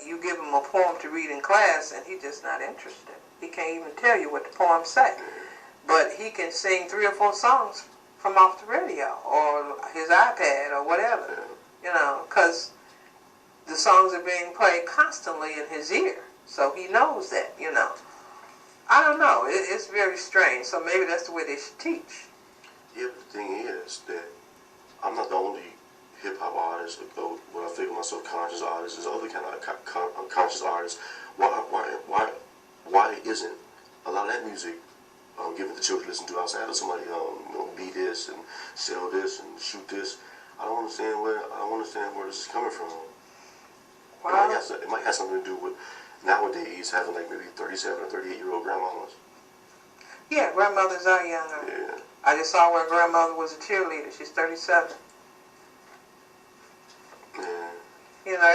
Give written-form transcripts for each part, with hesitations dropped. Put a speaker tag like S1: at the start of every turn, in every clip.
S1: You give him a poem to read in class, and he's just not interested. He can't even tell you what the poem say. But he can sing 3 or 4 songs from off the radio or his iPad or whatever, because the songs are being played constantly in his ear. So he knows that, I don't know. It's very strange. So maybe that's the way they should teach.
S2: Yeah, but the thing is that I'm not the only hip-hop artist, or what I figure myself conscious artists. There's other kind of unconscious artists. Why isn't a lot of that music given to children to listen to outside of somebody be this and sell this and shoot this? I don't understand where this is coming from. Well, it might have something to do with nowadays having like maybe 37 or 38-year-old grandmamas.
S1: Yeah, grandmothers are younger.
S2: Yeah.
S1: I just saw where grandmother was a cheerleader. She's 37.
S2: Yeah.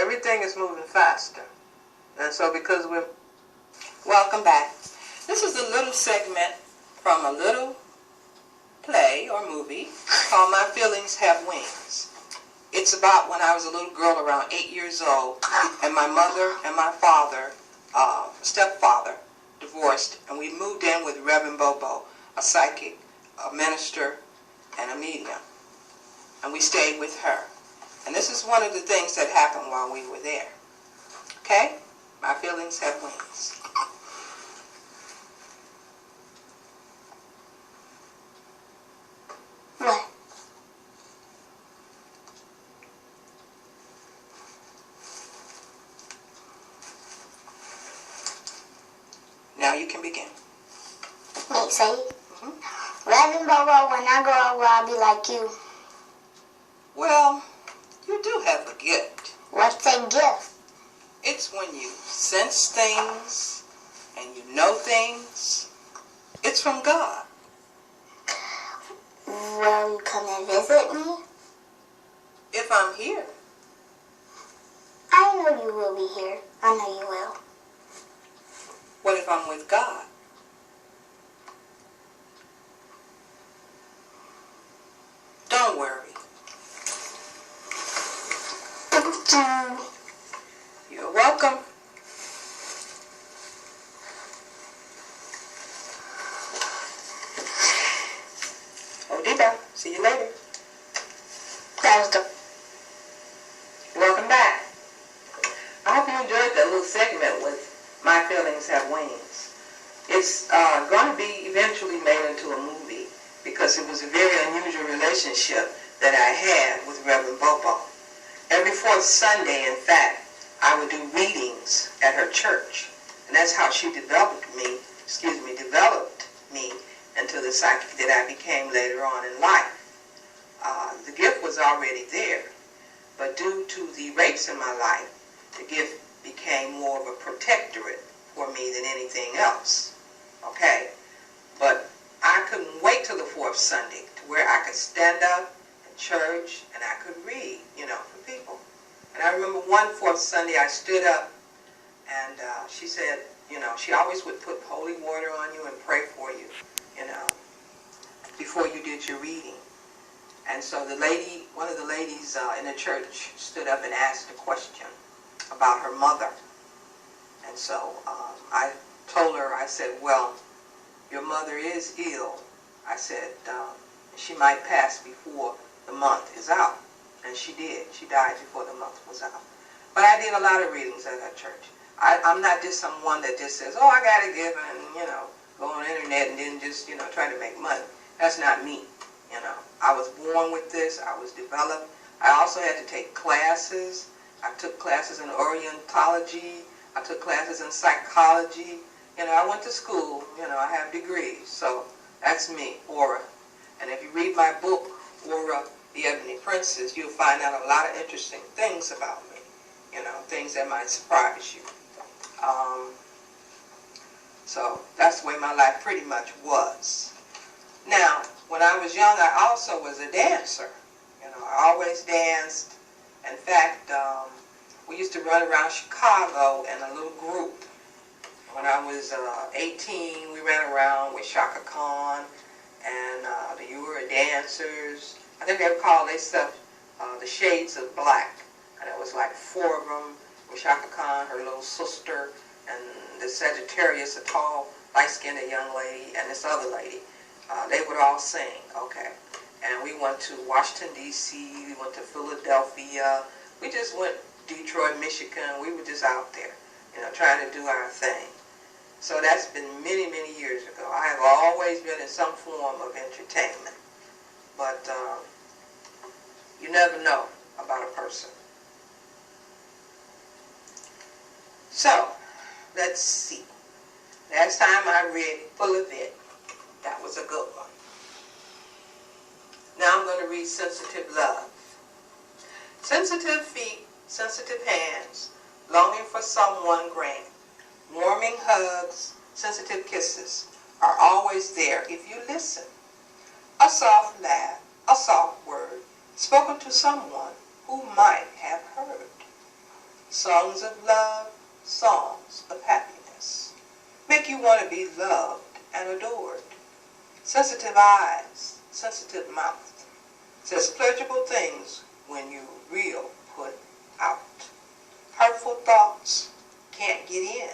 S1: Everything is moving faster. And so because we're... Welcome back. This is a little segment from a little play or movie called My Feelings Have Wings. It's about when I was a little girl around 8 years old, and my mother and my father, stepfather, divorced, and we moved in with Rev Bobo, a psychic, a minister, and a medium. And we stayed with her. And this is one of the things that happened while we were there. Okay? My feelings have wings.
S3: What?
S1: Now you can begin.
S3: Me, say it? Rev Bobo, when I grow up, I'll be like you.
S1: Well, you do have a gift.
S3: What's a gift?
S1: It's when you sense things and you know things. It's from God.
S3: Will you come and visit me?
S1: If I'm here.
S3: I know you will be here. I know you will.
S1: What if I'm with God? Don't worry. You're welcome. Odita, see you later. Welcome back. I hope you enjoyed that little segment with My Feelings Have Wings. It's going to be eventually made into a movie because it was a very unusual relationship that I had with Reverend Bobo. Every 4th Sunday, in fact, I would do readings at her church. And that's how she developed me into the psychic that I became later on in life. The gift was already there, but due to the rapes in my life, the gift became more of a protectorate for me than anything else. Okay? But I couldn't wait till the 4th Sunday to where I could stand up in church and I could read, for people. And I remember one 4th Sunday I stood up and she said, she always would put holy water on you and pray for you, before you did your reading. And so one of the ladies in the church stood up and asked a question about her mother. And so I told her, I said, well, your mother is ill. I said, she might pass before the month is out. And she did. She died before the month was out. But I did a lot of readings at that church. I'm not just someone that just says, I got to give and, go on the internet and then just, try to make money. That's not me. I was born with this. I was developed. I also had to take classes. I took classes in Orientology. I took classes in psychology. I went to school. I have degrees. So that's me, Aura. And if you read my book, Aura, the Ebony Princess, you'll find out a lot of interesting things about me. Things that might surprise you. So that's the way my life pretty much was. Now, when I was young, I also was a dancer. I always danced. In fact, we used to run around Chicago in a little group. When I was 18, we ran around with Shaka Khan and the Euro dancers. I think they would call themselves the Shades of Black. And it was like 4 of them Shaka Khan, her little sister, and the Sagittarius, a tall, light-skinned young lady, and this other lady. They would all sing, okay. And we went to Washington, D.C., we went to Philadelphia, we just went Detroit, Michigan, we were just out there, trying to do our thing. So that's been many, many years ago. I have always been in some form of entertainment. But you never know about a person. So, let's see. Last time I read Full of It. That was a good one. Now I'm going to read Sensitive Love. Sensitive feet, sensitive hands, longing for someone grand. Warming hugs, sensitive kisses are always there if you listen. A soft laugh, a soft word, spoken to someone who might have heard. Songs of love, songs of happiness, make you want to be loved and adored. Sensitive eyes, sensitive mouth, says pleasurable things when you real put out. Hurtful thoughts can't get in.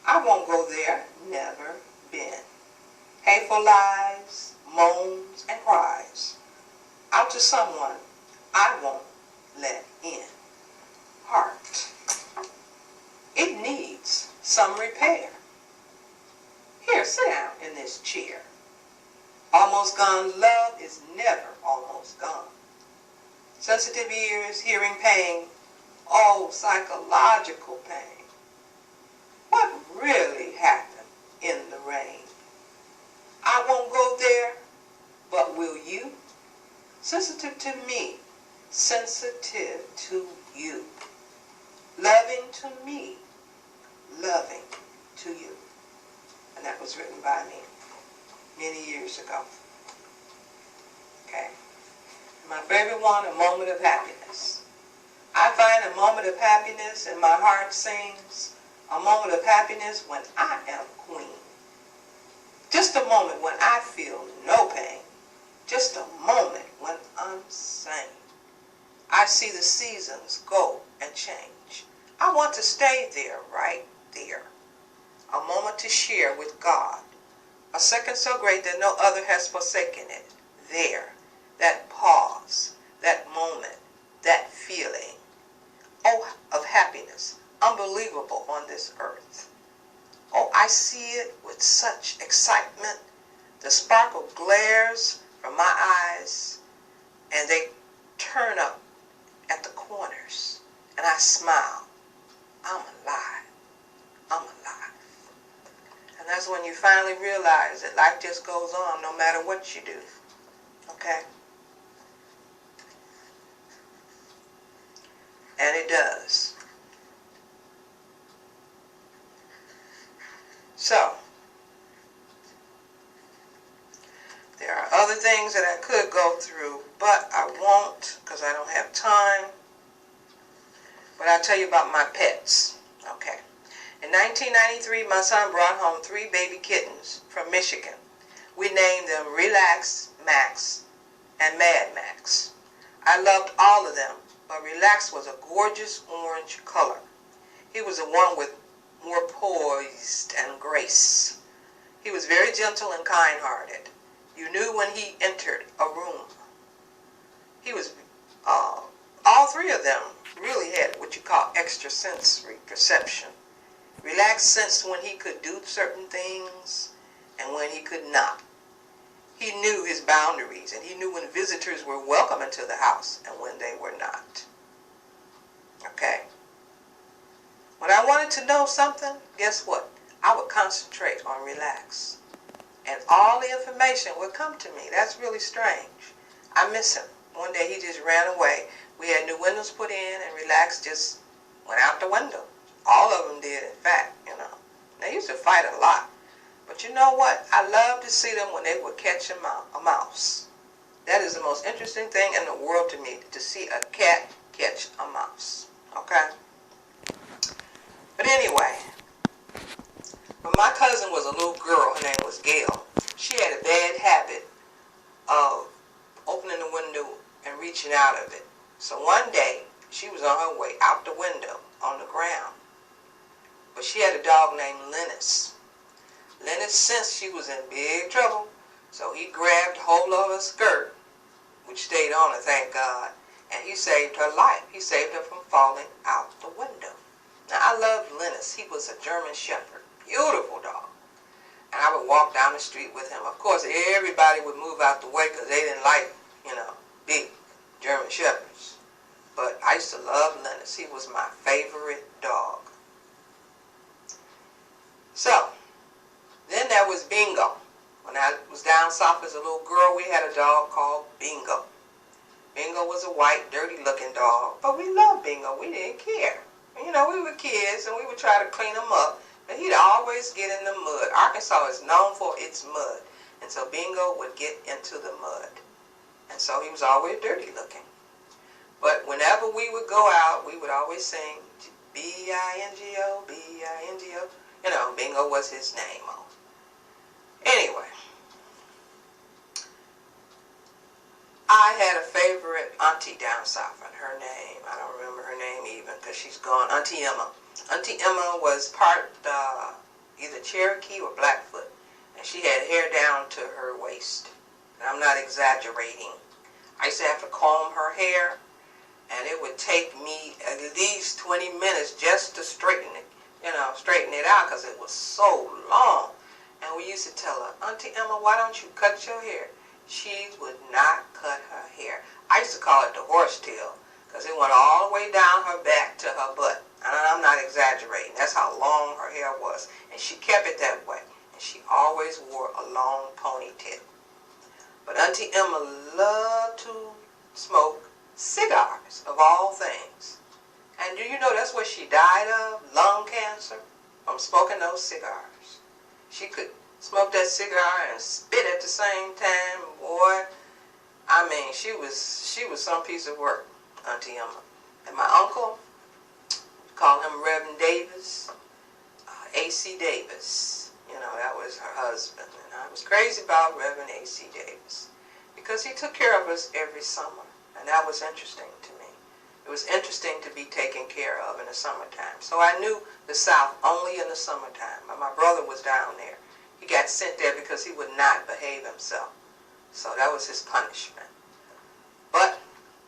S1: I won't go there, never been. Hateful lies, moans and cries, out to someone I won't let in. Heart. It needs some repair. Here, sit down in this chair. Almost gone love is never almost gone. Sensitive ears, hearing pain, oh, psychological pain. What really happened in the rain? I won't go there, but will you? Sensitive to me, sensitive to you. Loving to me, loving to you. And that was written by me many years ago. Okay. My favorite one, A Moment of Happiness. I find a moment of happiness and my heart sings. A moment of happiness when I am queen. Just a moment when I feel no pain. Just a moment when I'm sane. I see the seasons go and change. I want to stay there, right there. A moment to share with God. A second so great that no other has forsaken it. There. That pause. That moment. That feeling. Oh, of happiness. Unbelievable on this earth. Oh, I see it with such excitement. The sparkle glares from my eyes and they turn up at the corners and I smile. I'm alive. I'm alive. And that's when you finally realize that life just goes on no matter what you do. Okay? And it does. So, there are other things that I could go through, but I won't because I don't have time. But I'll tell you about my pets. Okay. In 1993, my son brought home 3 baby kittens from Michigan. We named them Relax, Max, and Mad Max. I loved all of them, but Relax was a gorgeous orange color. He was the one with more poised and grace. He was very gentle and kind-hearted. You knew when he entered a room. He was, all 3 of them really had what you call extrasensory perception. Relax sensed when he could do certain things and when he could not. He knew his boundaries and he knew when visitors were welcome into the house and when they were not. Okay? When I wanted to know something, guess what? I would concentrate on Relax. And all the information would come to me. That's really strange. I miss him. One day he just ran away. We had new windows put in and Relax just went out the window. All of them did, in fact, They used to fight a lot. But you know what? I love to see them when they would catch a mouse. That is the most interesting thing in the world to me, to see a cat catch a mouse. Okay? But anyway, when my cousin was a little girl, her name was Gail, she had a bad habit of opening the window and reaching out of it. So one day, she was on her way out the window, on the ground. But she had a dog named Linus. Linus sensed she was in big trouble, so he grabbed hold of her skirt, which stayed on her, thank God, and he saved her life. He saved her from falling out the window. Now, I loved Linus. He was a German Shepherd. Beautiful dog. And I would walk down the street with him. Of course, everybody would move out the way because they didn't like, big German Shepherds. But I used to love Linus. He was my favorite dog. So, then there was Bingo. When I was down south as a little girl, we had a dog called Bingo. Bingo was a white, dirty-looking dog, but we loved Bingo. We didn't care. We were kids, and we would try to clean him up, but he'd always get in the mud. Arkansas is known for its mud, and so Bingo would get into the mud. And so he was always dirty-looking. But whenever we would go out, we would always sing, B-I-N-G-O, B-I-N-G-O. Bingo was his name. Anyway, I had a favorite auntie down south, and her name, I don't remember her name even because she's gone, Auntie Emma. Auntie Emma was part either Cherokee or Blackfoot, and she had hair down to her waist. And I'm not exaggerating. I used to have to comb her hair, and it would take me at least 20 minutes just to straighten it out because it was so long. And we used to tell her, Auntie Emma, why don't you cut your hair? She would not cut her hair. I used to call it the horse tail because it went all the way down her back to her butt. And I'm not exaggerating. That's how long her hair was. And she kept it that way. And she always wore a long ponytail. But Auntie Emma loved to smoke cigars, of all things. And do you know that's what she died of? Lung cancer from smoking those cigars. She could smoke that cigar and spit at the same time. Boy, I mean, she was some piece of work, Auntie Emma. And my uncle, we call him Rev Davis, A.C. Davis. That was her husband. And I was crazy about Reverend A.C. Davis because he took care of us every summer. And that was interesting to me. It was interesting to be taken care of in the summertime. So I knew the South only in the summertime. But my brother was down there. He got sent there because he would not behave himself. So that was his punishment. But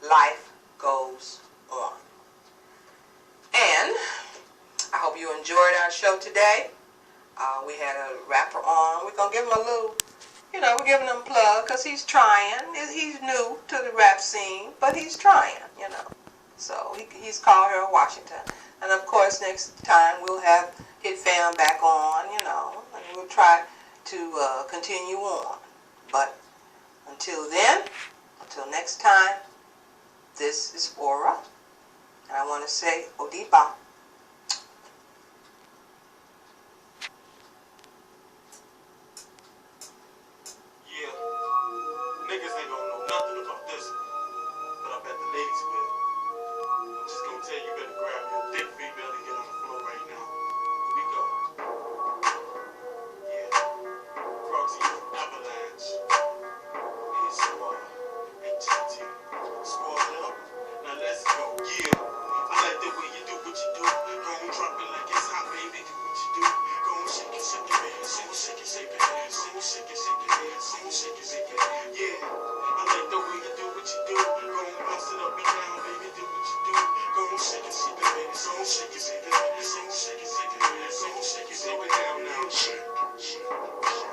S1: life goes on. And I hope you enjoyed our show today. We had a rapper on. We're going to give him a little, we're giving him a plug because he's trying. He's new to the rap scene, but he's trying, So he's called here in Washington. And of course, next time we'll have Hit Fam back on, and we'll try to continue on. But until then, until next time, this is Aura. And I want to say Odiba.
S2: Niggas ain't gonna know nothing about this, but I bet the ladies will. I'm just gonna tell you, you better grab your thick female and get on the floor right now. Here we go. Yeah. Proxy Avalanche. Here's Squad. HT. Squad up. Now let's go. Yeah. I like the way you do what you do. Go and drop it like it's hot, baby. Do what you do. Go and shake it, shake it, baby. Shake it, shake it, shake it. Shake it, shake it, shake it. Shake it, shake it, shake it. Yeah. I like the way you do what you do. Go and bounce it up and down, baby. Do what you do. Go and shake it, shake it, baby. So shake it, shake it. So shake it, shake it. So shake it, shake it down now. Shake, shake, shake.